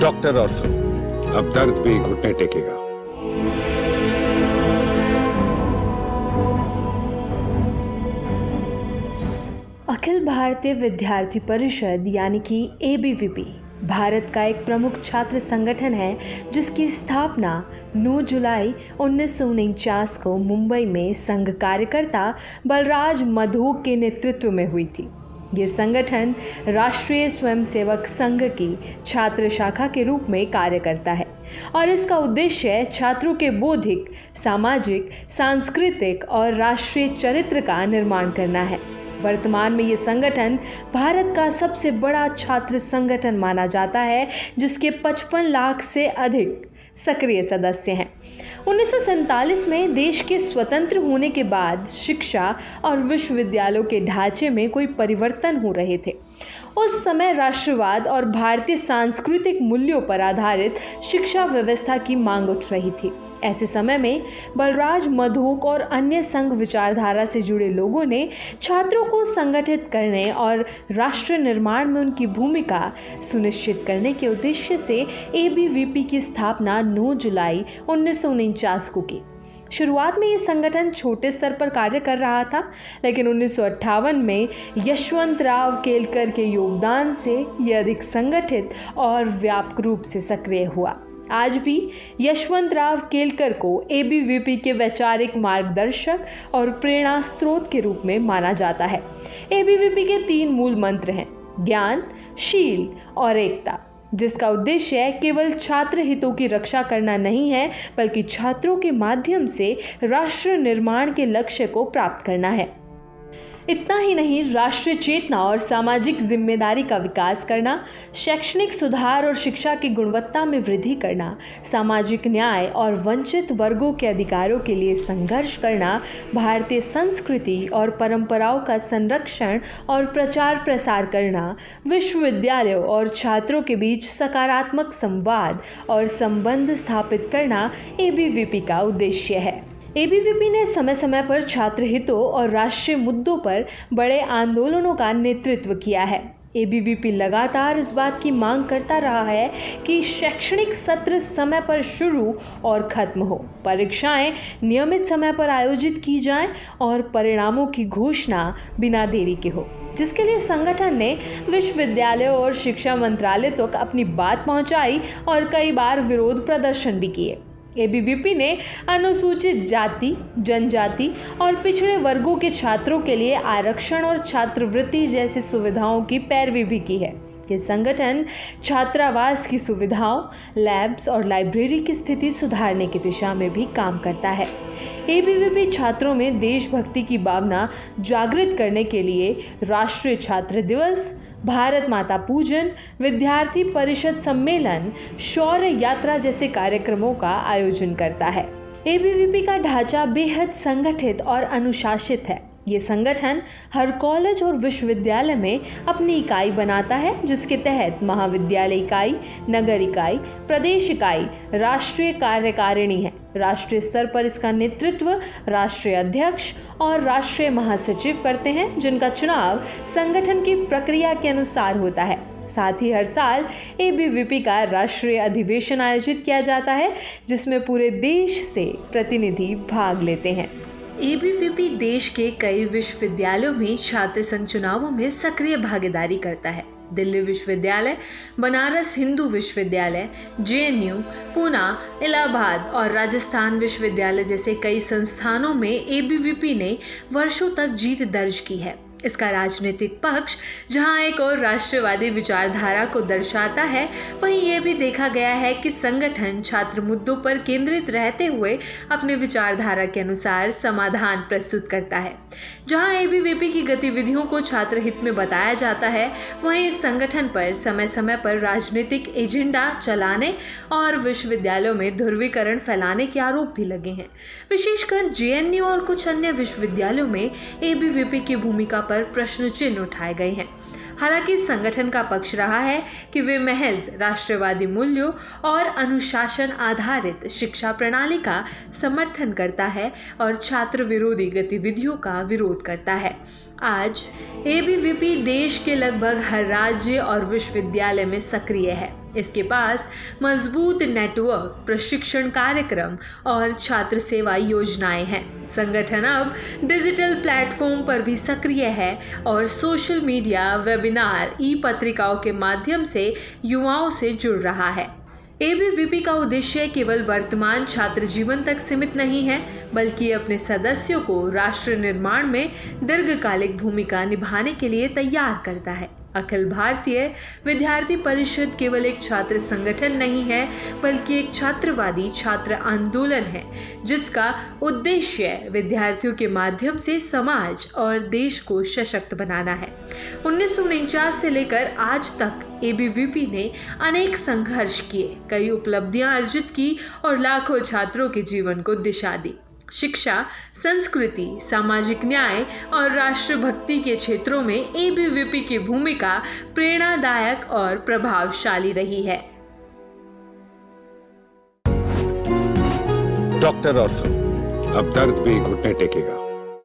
Doctor ortho, अब दर्द भी घुटने टेकेगा। अखिल भारतीय विद्यार्थी परिषद यानी कि ABVP भारत का एक प्रमुख छात्र संगठन है जिसकी स्थापना 9 जुलाई 1949 को मुंबई में संघ कार्यकर्ता बलराज मधोक के नेतृत्व में हुई थी। ये संगठन राष्ट्रीय स्वयंसेवक संघ की छात्र शाखा के रूप में कार्य करता है और इसका उद्देश्य छात्रों के बौद्धिक, सामाजिक, सांस्कृतिक और राष्ट्रीय चरित्र का निर्माण करना है। वर्तमान में ये संगठन भारत का सबसे बड़ा छात्र संगठन माना जाता है, जिसके 55 लाख से अधिक सक्रिय सदस्य हैं। 1947 में देश के स्वतंत्र होने के बाद शिक्षा और विश्वविद्यालयों के ढांचे में कोई परिवर्तन हो रहे थे। उस समय राष्ट्रवाद और भारतीय सांस्कृतिक मूल्यों पर आधारित शिक्षा व्यवस्था की मांग उठ रही थी। ऐसे समय में बलराज मधोक और अन्य संघ विचारधारा से जुड़े लोगों ने छात्रों को संगठित करने और राष्ट्र निर्माण में उनकी भूमिका सुनिश्चित करने के उद्देश्य से ABVP की स्थापना 9 जुलाई 1949 को की। शुरुआत में ये संगठन छोटे स्तर पर कार्य कर रहा था, लेकिन 1958 में यशवंतराव केलकर के योगदान से यह अधिक संगठित और व्यापक रूप से सक्रिय हुआ। आज भी यशवंतराव केलकर को ABVP के वैचारिक मार्गदर्शक और प्रेरणा स्रोत के रूप में माना जाता है। ABVP के 3 मूल मंत्र हैं: ज्ञान, शील और एकता, जिसका उद्देश्य केवल छात्र हितों की रक्षा करना नहीं है, बल्कि छात्रों के माध्यम से राष्ट्र निर्माण के लक्ष्य को प्राप्त करना है। इतना ही नहीं, राष्ट्रीय चेतना और सामाजिक जिम्मेदारी का विकास करना, शैक्षणिक सुधार और शिक्षा की गुणवत्ता में वृद्धि करना, सामाजिक न्याय और वंचित वर्गों के अधिकारों के लिए संघर्ष करना, भारतीय संस्कृति और परंपराओं का संरक्षण और प्रचार प्रसार करना, विश्वविद्यालयों और छात्रों के बीच सकारात्मक संवाद और संबंध स्थापित करना ABVP का उद्देश्य है। ABVP ने समय समय पर छात्र हितों और राष्ट्रीय मुद्दों पर बड़े आंदोलनों का नेतृत्व किया है। ABVP लगातार इस बात की मांग करता रहा है कि शैक्षणिक सत्र समय पर शुरू और खत्म हो, परीक्षाएं नियमित समय पर आयोजित की जाएं और परिणामों की घोषणा बिना देरी के हो, जिसके लिए संगठन ने विश्वविद्यालयों और शिक्षा मंत्रालय तक अपनी बात पहुंचाई और कई बार विरोध प्रदर्शन भी किए। ABVP ने अनुसूचित जाति, जनजाति और पिछड़े वर्गों के छात्रों के लिए आरक्षण और छात्रवृत्ति जैसी सुविधाओं की पैरवी भी की है। ये संगठन छात्रावास की सुविधाओं, लैब्स और लाइब्रेरी की स्थिति सुधारने की दिशा में भी काम करता है। ABVP छात्रों में देशभक्ति की भावना जागृत करने के लिए राष्ट्रीय छात्र दिवस, भारत माता पूजन, विद्यार्थी परिषद सम्मेलन, शौर्य यात्रा जैसे कार्यक्रमों का आयोजन करता है। ABVP का ढांचा बेहद संगठित और अनुशासित है। ये संगठन हर कॉलेज और विश्वविद्यालय में अपनी इकाई बनाता है, जिसके तहत महाविद्यालय इकाई, नगर इकाई, प्रदेश इकाई, राष्ट्रीय कार्यकारिणी है। राष्ट्रीय स्तर पर इसका नेतृत्व राष्ट्रीय अध्यक्ष और राष्ट्रीय महासचिव करते हैं, जिनका चुनाव संगठन की प्रक्रिया के अनुसार होता है। साथ ही हर साल ABVP का राष्ट्रीय अधिवेशन आयोजित किया जाता है, जिसमें पूरे देश से प्रतिनिधि भाग लेते हैं। ABVP देश के कई विश्वविद्यालयों में छात्र संघ चुनावों में सक्रिय भागीदारी करता है। दिल्ली विश्वविद्यालय, बनारस हिंदू विश्वविद्यालय, JNU, पूना, इलाहाबाद और राजस्थान विश्वविद्यालय जैसे कई संस्थानों में ABVP ने वर्षों तक जीत दर्ज की है। इसका राजनीतिक पक्ष जहां एक और राष्ट्रवादी विचारधारा को दर्शाता है, वहीं यह भी देखा गया है कि संगठन छात्र मुद्दों पर केंद्रित रहते हुए अपने विचारधारा के अनुसार समाधान प्रस्तुत करता है। जहां ABVP की गतिविधियों को छात्र हित में बताया जाता है, वहीं इस संगठन पर समय समय पर राजनीतिक एजेंडा चलाने और विश्वविद्यालयों में ध्रुवीकरण फैलाने के आरोप भी लगे हैं। विशेषकर JNU और कुछ अन्य विश्वविद्यालयों में ABVP की भूमिका पर प्रश्न चिन्ह उठाए गए हैं। हालांकि संगठन का पक्ष रहा है कि वे महज राष्ट्रवादी मूल्यों और अनुशासन आधारित शिक्षा प्रणाली का समर्थन करता है और छात्र विरोधी गतिविधियों का विरोध करता है। आज एबीवीपी देश के लगभग हर राज्य और विश्वविद्यालय में सक्रिय है। इसके पास मजबूत नेटवर्क, प्रशिक्षण कार्यक्रम और छात्र सेवा योजनाएं हैं। संगठन अब डिजिटल प्लेटफॉर्म पर भी सक्रिय है और सोशल मीडिया, वेबिनार, ई-पत्रिकाओं के माध्यम से युवाओं से जुड़ रहा है। एबीवीपी का उद्देश्य केवल वर्तमान छात्र जीवन तक सीमित नहीं है, बल्कि अपने सदस्यों को राष्ट्र निर्माण में दीर्घकालिक भूमिका निभाने के लिए तैयार करता है। अखिल भारतीय विद्यार्थी परिषद केवल एक छात्र संगठन नहीं है, बल्कि एक छात्रवादी छात्र आंदोलन है, जिसका उद्देश्य विद्यार्थियों के माध्यम से समाज और देश को सशक्त बनाना है। 1949 से लेकर आज तक एबीवीपी ने अनेक संघर्ष किए, कई उपलब्धियां अर्जित की और लाखों छात्रों के जीवन को दिशा दी। शिक्षा, संस्कृति, सामाजिक न्याय और राष्ट्रभक्ति के क्षेत्रों में एबीवीपी की भूमिका प्रेरणादायक और प्रभावशाली रही है। डॉक्टर ऑर्थो, अब दर्द भी घुटने टेकेगा।